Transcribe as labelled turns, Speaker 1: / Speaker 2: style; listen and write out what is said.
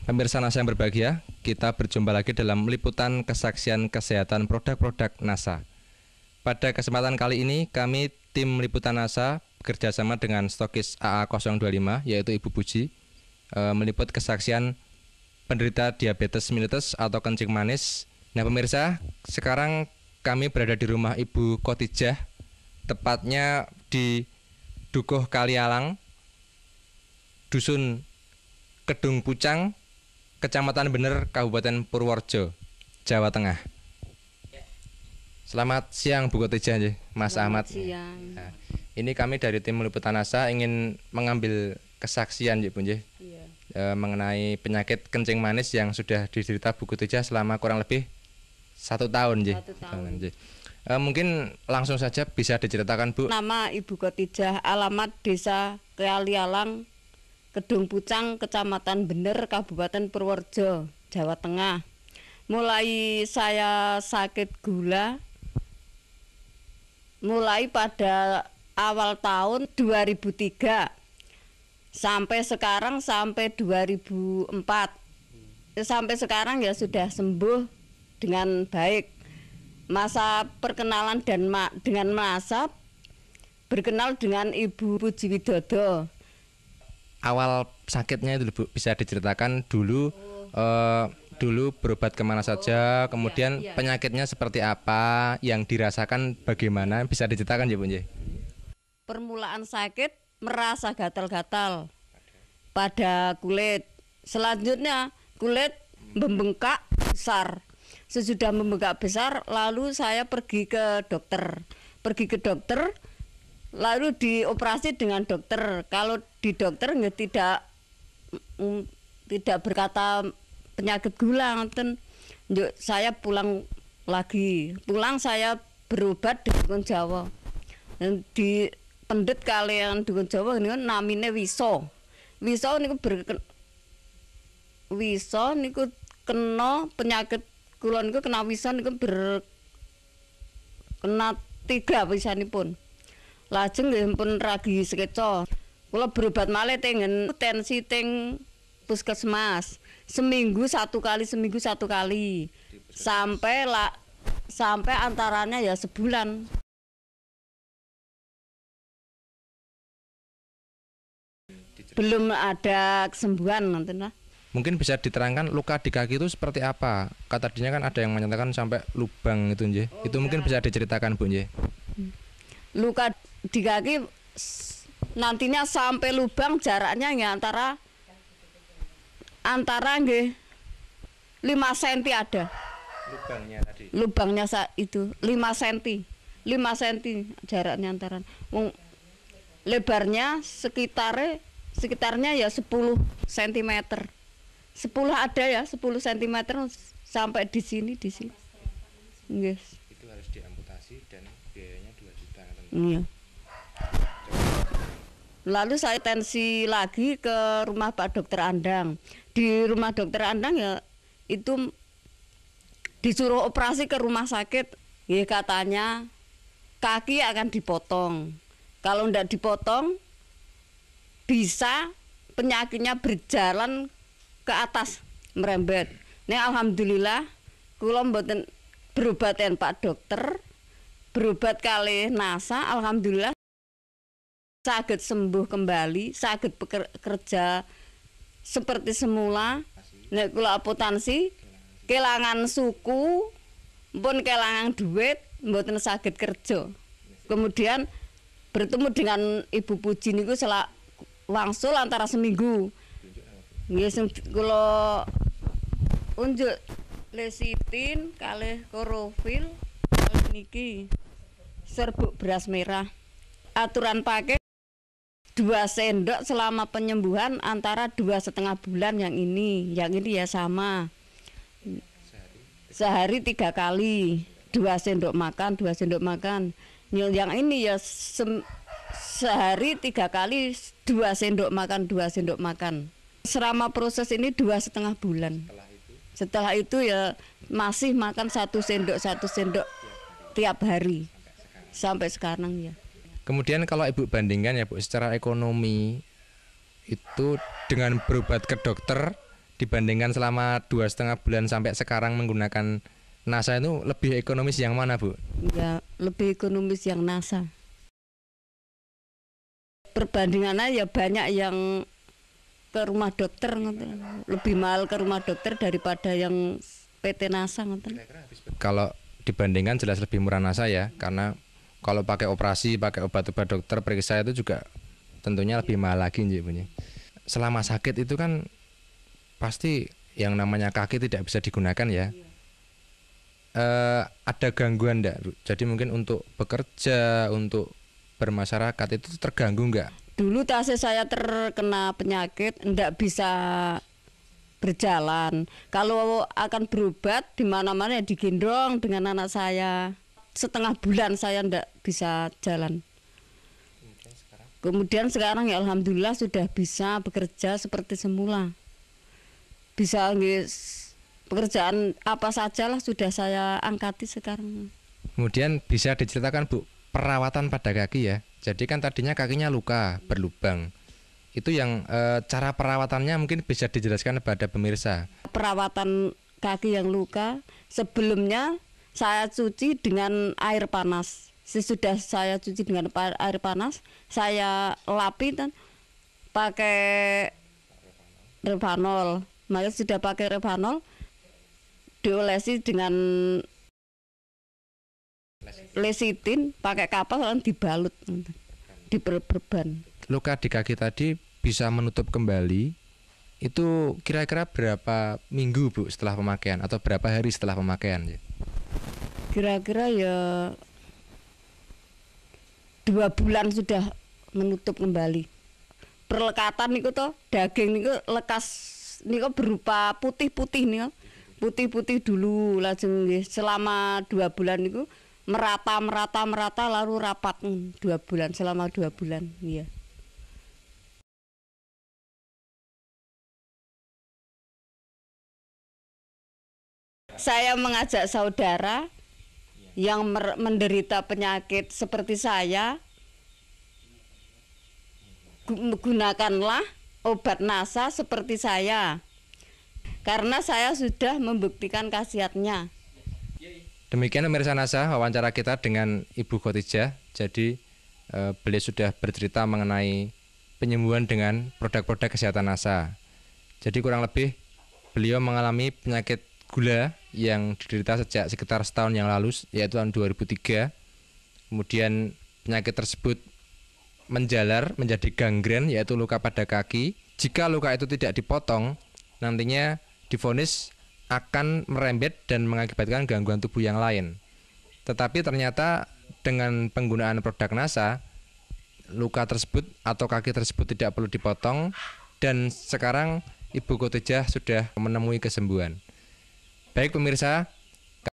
Speaker 1: Pemirsa NASA yang berbahagia, kita berjumpa lagi dalam liputan kesaksian kesehatan produk-produk NASA. Pada kesempatan kali ini, kami tim liputan NASA bekerjasama dengan stokis AA025, yaitu Ibu Puji, meliput kesaksian penderita diabetes mellitus atau kencing manis. Nah pemirsa, sekarang kami berada di rumah Ibu Khotijah, tepatnya di Dukuh Kalialang, Dusun Kedung Pucang, Kecamatan Bener, Kabupaten Purworejo, Jawa Tengah. Selamat siang Bu Khotijah, Mas Ahmad.
Speaker 2: Siang.
Speaker 1: Nah, ini kami dari tim liputan NASA ingin mengambil kesaksian Bu mengenai penyakit kencing manis yang sudah diderita Bu Khotijah selama kurang lebih 1 tahun.
Speaker 2: 1 tahun.
Speaker 1: Mungkin langsung saja bisa diceritakan Bu.
Speaker 2: Nama Ibu Khotijah, alamat Desa Kalialang, Kedung Pucang, Kecamatan Bener, Kabupaten Purworejo, Jawa Tengah. Mulai saya sakit gula mulai pada awal tahun 2003 sampai sekarang, sampai 2004. Sampai sekarang ya sudah sembuh dengan baik. Masa perkenalan dan dengan masa berkenal dengan Ibu Puji Widodo.
Speaker 1: Awal sakitnya itu Bu, bisa diceritakan dulu dulu berobat kemana saja, kemudian penyakitnya seperti apa, yang dirasakan bagaimana, bisa diceritakan ya Bu?
Speaker 2: Permulaan sakit merasa gatal-gatal pada kulit. Selanjutnya kulit membengkak besar. Sesudah membengkak besar, lalu saya pergi ke dokter. Lalu dioperasi dengan dokter. Kalau di dokter tidak berkata penyakit gula, saya pulang lagi. Pulang saya berobat di Dukun Jawa. Dan di pendet kalian Dukun Jawa ini namine Wiso. Wiso niku kena penyakit kula niku kena Wiso niku kena 3 pisanipun. Lajeng nggih pun ragi sekeca. Kula berobat malih tengen tensi teng puskesmas. Seminggu satu kali. Sampai antaranya ya sebulan. Belum ada kesembuhan nanti lah.
Speaker 1: Mungkin bisa diterangkan luka di kaki itu seperti apa? Kata tadinya kan ada yang menyatakan sampai lubang itu nje. Itu mungkin bisa diceritakan Bu nje.
Speaker 2: Luka di kaki nantinya sampai lubang jaraknya ya antara nggih 5 cm ada.
Speaker 1: Lubangnya tadi.
Speaker 2: Lubangnya itu 5 cm. 5 cm jaraknya antara. Lebarnya sekitarnya ya 10 cm. 10 ada ya, 10 cm sampai di sini. Nggih.
Speaker 1: Itu harus diamputasi dan biayanya 2 juta.
Speaker 2: Iya. Lalu saya tensi lagi ke rumah Pak Dokter Andang. Di rumah Dokter Andang ya itu disuruh operasi ke rumah sakit. Ya katanya kaki akan dipotong. Kalau tidak dipotong bisa penyakitnya berjalan ke atas merembet. Nah alhamdulillah kula mboten berobaten Pak Dokter, berobat kali NASA, alhamdulillah saged sembuh kembali, saged bekerja seperti semula. Nek kula apotansi kelangan suku, pun kelangan duit, mboten saged kerja. Kemudian bertemu dengan Ibu Puji niku wangsul antara seminggu. Nggih kula unjuk lesitin kalih klorofil niki serbuk beras merah. Aturan pakai 2 sendok selama penyembuhan antara 2,5 bulan yang ini ya sama. Sehari 3 kali, 2 sendok makan. Yang ini ya sehari 3 kali 2 sendok makan. Selama proses ini 2,5 bulan. Setelah itu ya masih makan 1 sendok tiap hari sampai sekarang ya.
Speaker 1: Kemudian kalau Ibu bandingkan ya Bu, secara ekonomi itu dengan berobat ke dokter dibandingkan selama 2,5 bulan sampai sekarang menggunakan NASA itu lebih ekonomis yang mana, Bu?
Speaker 2: Ya, lebih ekonomis yang NASA. Perbandingannya ya banyak yang ke rumah dokter ngoten. Lebih mahal ke rumah dokter daripada yang PT NASA ngoten.
Speaker 1: Kalau dibandingkan jelas lebih murah NASA ya, karena kalau pakai operasi, pakai obat-obat dokter periksa itu juga tentunya lebih mahal lagi Bu. Selama sakit itu kan pasti yang namanya kaki tidak bisa digunakan ya. Ada gangguan enggak? Jadi mungkin untuk bekerja, untuk bermasyarakat itu terganggu enggak?
Speaker 2: Dulu tasnya saya terkena penyakit, enggak bisa berjalan. Kalau akan berobat di mana-mana ya digendong dengan anak saya. Setengah bulan saya enggak bisa jalan. Kemudian sekarang ya alhamdulillah sudah bisa bekerja seperti semula. Bisa pekerjaan apa sajalah sudah saya angkati sekarang.
Speaker 1: Kemudian bisa diceritakan Bu, perawatan pada kaki ya. Jadi kan tadinya kakinya luka, berlubang. Itu yang cara perawatannya mungkin bisa dijelaskan kepada pemirsa.
Speaker 2: Perawatan kaki yang luka sebelumnya saya cuci dengan air panas. Sesudah saya cuci dengan air panas, saya lapi dan pakai Revanol. Maka sudah pakai Revanol, diolesi dengan lesitin, pakai kapal lalu dibalut, diperban.
Speaker 1: Luka di kaki tadi bisa menutup kembali. Itu kira-kira berapa minggu Bu setelah pemakaian atau berapa hari setelah pemakaian?
Speaker 2: Kira-kira ya 2 bulan sudah menutup kembali. Perlekatan niku toh daging niku lekas niku berupa putih-putih niku. Putih-putih dulu lajeng selama 2 bulan niku merata lalu rapat 2 bulan selama 2 bulan iya. Saya mengajak saudara yang menderita penyakit seperti saya, gunakanlah obat NASA seperti saya. Karena saya sudah membuktikan khasiatnya.
Speaker 1: Demikian pemirsa NASA wawancara kita dengan Ibu Khotijah. Jadi beliau sudah bercerita mengenai penyembuhan dengan produk-produk kesehatan NASA. Jadi kurang lebih beliau mengalami penyakit gula yang diderita sejak sekitar setahun yang lalu, yaitu tahun 2003. Kemudian penyakit tersebut menjalar menjadi gangren, yaitu luka pada kaki. Jika luka itu tidak dipotong, nantinya divonis akan merembet dan mengakibatkan gangguan tubuh yang lain. Tetapi ternyata dengan penggunaan produk NASA, luka tersebut atau kaki tersebut tidak perlu dipotong, dan sekarang Ibu Khotijah sudah menemui kesembuhan. Baik pemirsa,